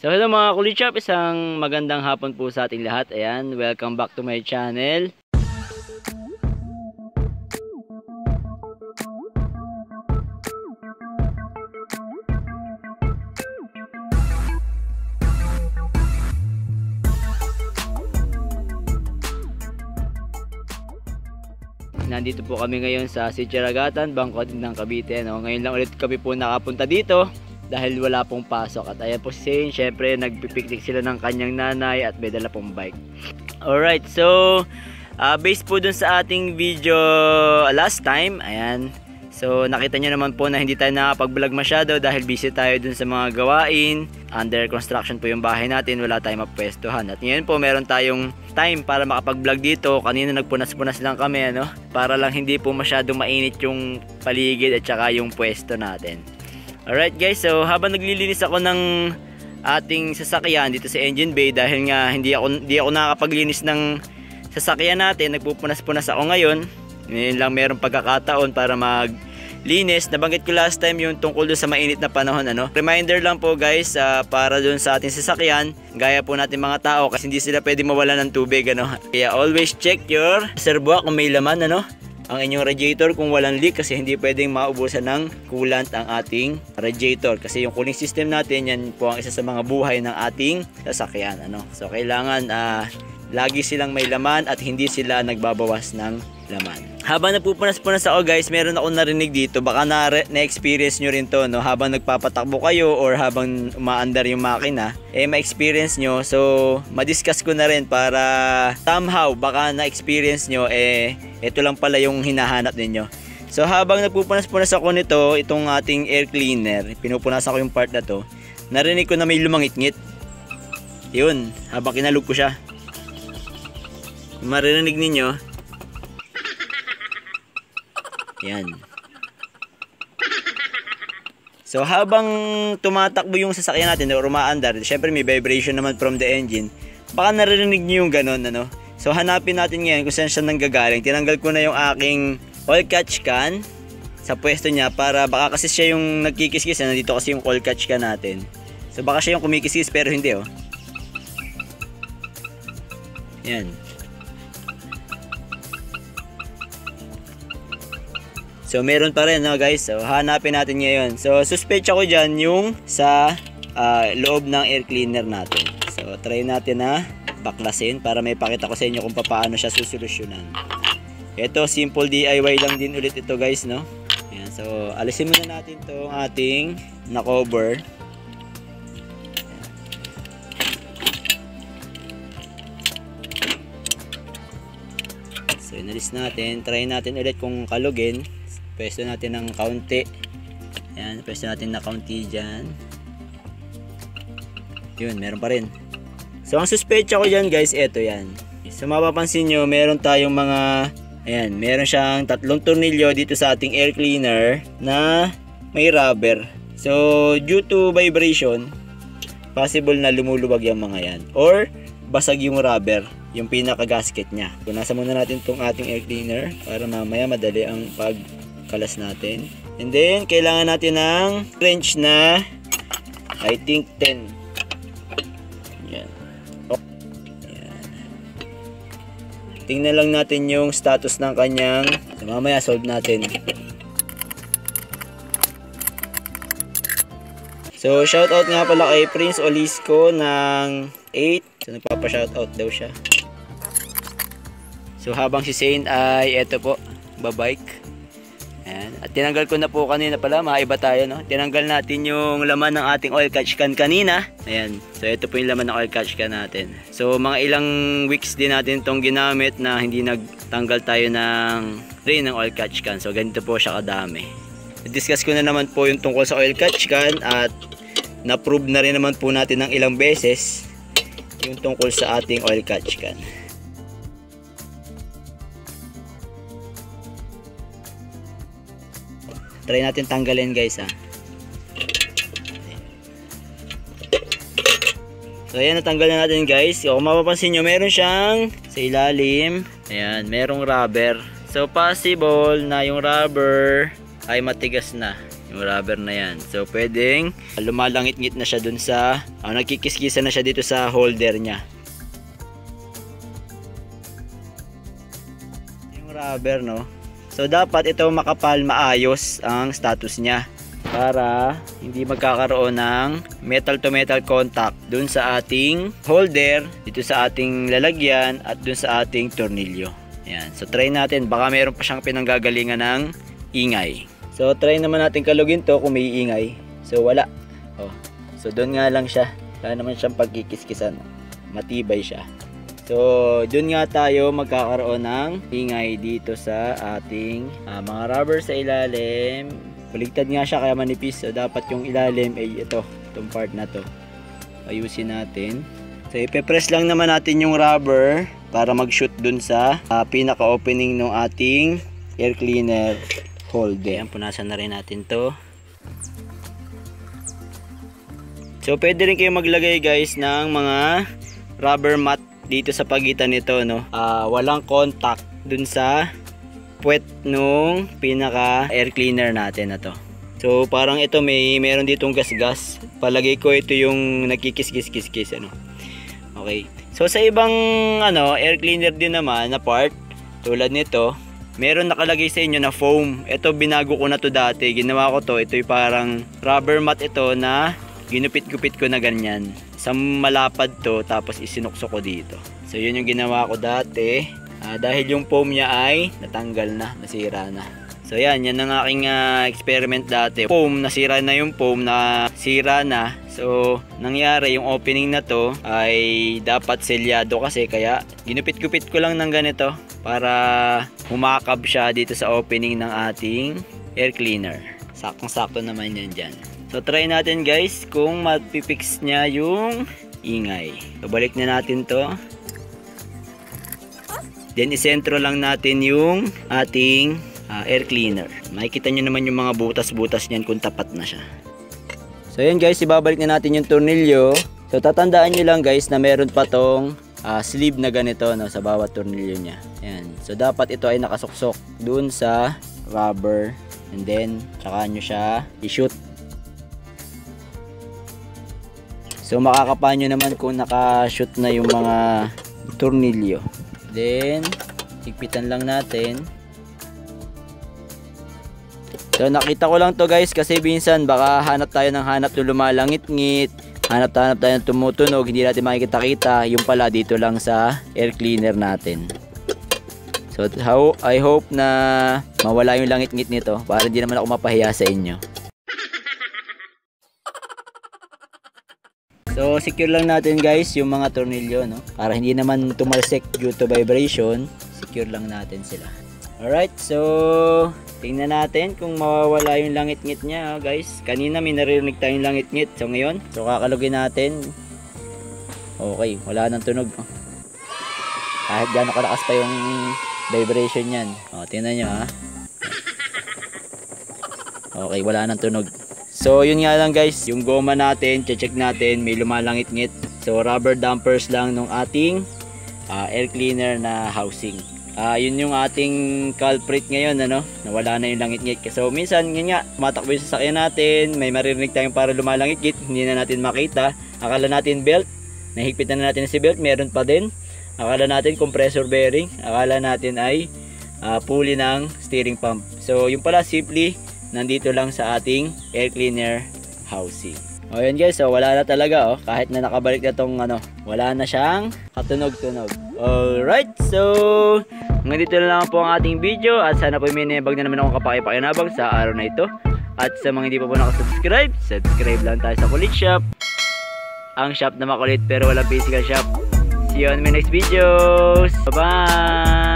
So hello mga kulichap, isang magandang hapon po sa ating lahat. Ayan, welcome back to my channel. Nandito po kami ngayon sa Sitio-Ragatan, Bangkod ng Cavite. No? Ngayon lang ulit kami po nakapunta dito dahil wala pong pasok. At ayan po si Zane, syempre nagpipiknik sila ng kanyang nanay at may dala pong bike. Alright, so based po dun sa ating video last time, ayan. So nakita nyo naman po na hindi tayo nakapag-vlog masyado dahil busy tayo dun sa mga gawain. Under construction po yung bahay natin, wala tayong mapwestuhan. At ngayon po meron tayong time para makapag-vlog dito. Kanina nagpunas-punas lang kami, ano, para lang hindi po masyadong mainit yung paligid at saka yung pwesto natin. Alright guys, so habang naglilinis ako ng ating sasakyan dito sa engine bay, dahil nga hindi ako nakakapaglinis ng sasakyan natin, nagpupunas-punas ako ngayon. Ngayon lang meron pagkakataon para maglinis. Nabanggit ko last time yung tungkol doon sa mainit na panahon, ano. Reminder lang po guys, para doon sa ating sasakyan, gaya po natin mga tao, kasi hindi sila pwede mawala ng tubig, ano. Kaya always check your reservoir kung may laman, ano, ang inyong radiator kung walang leak, kasi hindi pwedeng maubusan ng coolant ang ating radiator, kasi yung cooling system natin, yan po ang isa sa mga buhay ng ating sasakyan, ano. So kailangan lagi silang may laman at hindi sila nagbabawas ng laman. Habang napupunas-punas ako guys, meron ako narinig dito, baka na-experience nyo rin to, no? Habang nagpapatakbo kayo or habang umaandar yung makina, ma-experience nyo. So ma-discuss ko na rin para somehow baka na-experience nyo, ito lang pala yung hinahanap ninyo. So habang nagpupunas-punas ako nito, itong ating air cleaner, pinupunasan ko yung part na to, narinig ko na may lumangit-ngit. Yun, habang kinalog ko siya. Maririnig ninyo, yan. So habang tumatakbo yung sasakyan natin or umaandar, syempre may vibration naman from the engine. Baka naririnig nyo yung ganon, ano. So hanapin natin ngayon kung saan siya nanggagaling. Tinanggal ko na yung aking oil catch can sa pwesto niya, para baka kasi siya yung nagkikis-kis. Nandito kasi yung oil catch can natin. So baka siya yung kumikis-kis pero hindi, oh. Yan. So meron pa rin, no guys. So hanapin natin ngayon. So suspecha ko dyan yung sa loob ng air cleaner natin. So try natin na baklasin para may pakita ko sa inyo kung paano siya susolusyonan. Ito simple DIY lang din ulit ito guys, no. Ayan, so alisin muna natin itong ating na cover. So inalis natin. Try natin ulit kung kalugin. Pwesto natin ng kaunti. Ayan, pwesto natin na kaunti dyan. Yun, meron pa rin. So ang suspecha ko dyan guys, eto yan. So mapapansin nyo, meron tayong mga, ayan, meron siyang 3 tornilyo dito sa ating air cleaner na may rubber. So due to vibration, possible na lumulubag yung mga yan, or basag yung rubber, yung pinaka gasket nya. Punasan muna natin itong ating air cleaner para mamaya madali ang pagkalas natin. And then kailangan natin ng wrench na I think 10. Yan. Yan. Tingnan lang natin yung status ng kanyang, so mamaya solve natin. So shoutout nga pala kay Prince Olisco ng 8. So nagpapa-shoutout daw siya. So habang si Zane ay eto po, babike. Ayan. At tinanggal ko na po kanina pala, maiba tayo, no? Tinanggal natin yung laman ng ating oil catch can kanina. Ayan. So ito po yung laman ng oil catch can natin. So mga ilang weeks din natin itong ginamit na hindi nagtanggal tayo ng drain ng oil catch can. So ganito po siya kadami. I-discuss ko na naman po yung tungkol sa oil catch can at na-prove na rin naman po natin ng ilang beses yung tungkol sa ating oil catch can. Try natin tanggalin guys, ha. So ayan, natanggal na natin guys. Kung mapapansin nyo, meron siyang sa ilalim, ayan, merong rubber. So possible na yung rubber ay matigas na. yung rubber na yan. So pwedeng lumalangit-ngit na siya dun sa nagkikiskisa na siya dito sa holder niya. Yung rubber, no? So dapat ito makapal, maayos ang status niya para hindi magkakaroon ng metal to metal contact dun sa ating holder, dito sa ating lalagyan at dun sa ating tornilyo. Yan. So try natin, baka meron pa siyang pinanggagalingan ng ingay. So try naman natin kalugin to kung may ingay. So wala. So doon nga lang siya. Wala naman siyang pagkikiskisan. Matibay siya. So doon nga tayo magkakaroon ng ingay dito sa ating mga rubber sa ilalim. Baligtad nga siya kaya manipis. So dapat yung ilalim ay itong part na to. Ayusin natin. So ipe-press lang naman natin yung rubber para mag-shoot dun sa pinaka-opening ng ating air cleaner holder. Ayan, punasan na rin natin to. So pwede rin kayo maglagay guys ng mga rubber mat dito sa pagitan nito, no? Walang contact dun sa puwet nung pinaka air cleaner natin na to. So parang ito meron ditong gas-gas. Palagay ko ito yung nagkikis-kis-kis-kis, ano. Okay. So sa ibang air cleaner din naman na part tulad nito, meron nakalagay sa inyo na foam. Ito binago ko na to dati. Ginawa ko to. Ito yung parang rubber mat ito na ginupit-gupit ko na ganyan. Sa malapad to tapos isinuksok ko dito. So yun yung ginawa ko dati. Dahil yung foam niya ay natanggal na, nasira na. So yan ang aking experiment dati. Nasira na yung foam, nasira na. So nangyari yung opening na to ay dapat selyado kasi, kaya ginupit-gupit ko lang ng ganito para humakab siya dito sa opening ng ating air cleaner. Saktong-sakto naman yan dyan. So try natin guys kung mapipix niya yung ingay. So balik na natin to. Then isentro lang natin yung ating air cleaner. Makikita nyo naman yung mga butas-butas niyan kung tapat na siya. So yan guys, ibabalik na natin yung tornilyo. So tatandaan nyo lang guys na meron pa tong sleeve na ganito, no, sa bawat tornilyo niya. Yan. So dapat ito ay nakasuksok dun sa rubber. And then tsaka nyo siya i-shoot. So makakapa nyo naman kung naka-shoot na yung mga tornilyo. Then higpitan lang natin. So nakita ko lang to guys kasi minsan baka hanap tayo ng lumalangit-ngit, hanap tayo ng tumutunog, hindi natin makikita-kita. Yung pala dito lang sa air cleaner natin. So I hope na mawala yung langit-ngit nito para hindi naman ako mapahiya sa inyo. So secure lang natin guys yung mga tornilyo, no? Para hindi naman tumalsik due to vibration. Secure lang natin sila. Alright, so tingnan natin kung mawawala yung langit-ngit niya guys. Kanina may naririnig tayong langit-ngit. So ngayon, kakalugin natin. Okay, wala nang tunog. Kahit gano'n kalakas pa yung vibration yan. Tingnan nyo ha. Okay, wala nang tunog. So yun nga lang guys, yung goma natin, check natin, may lumalangit-ngit. So rubber dampers lang nung ating air cleaner na housing. Yun yung ating culprit ngayon, ano, nawala na yung langit-ngit. So minsan yun nga, matakbo yung sasakyan natin, may maririnig tayong para lumalangit-ngit, hindi na natin makita. Akala natin belt, nahigpitan na natin si belt, meron pa din. Akala natin compressor bearing, akala natin ay pulley ng steering pump. So yung pala simply nandito lang sa ating air cleaner housing. O yun guys, so wala na talaga, kahit na nakabalik na tong wala na siyang katunog-tunog. Alright, so hanggang dito na lang po ang ating video at sana po may nabag na naman akong kapakipakinabang sa araw na ito. At sa mga hindi pa po nakasubscribe, subscribe lang tayo sa Kulit Shop. Ang shop na makulit pero walang physical shop. See you on my next videos. Bye-bye!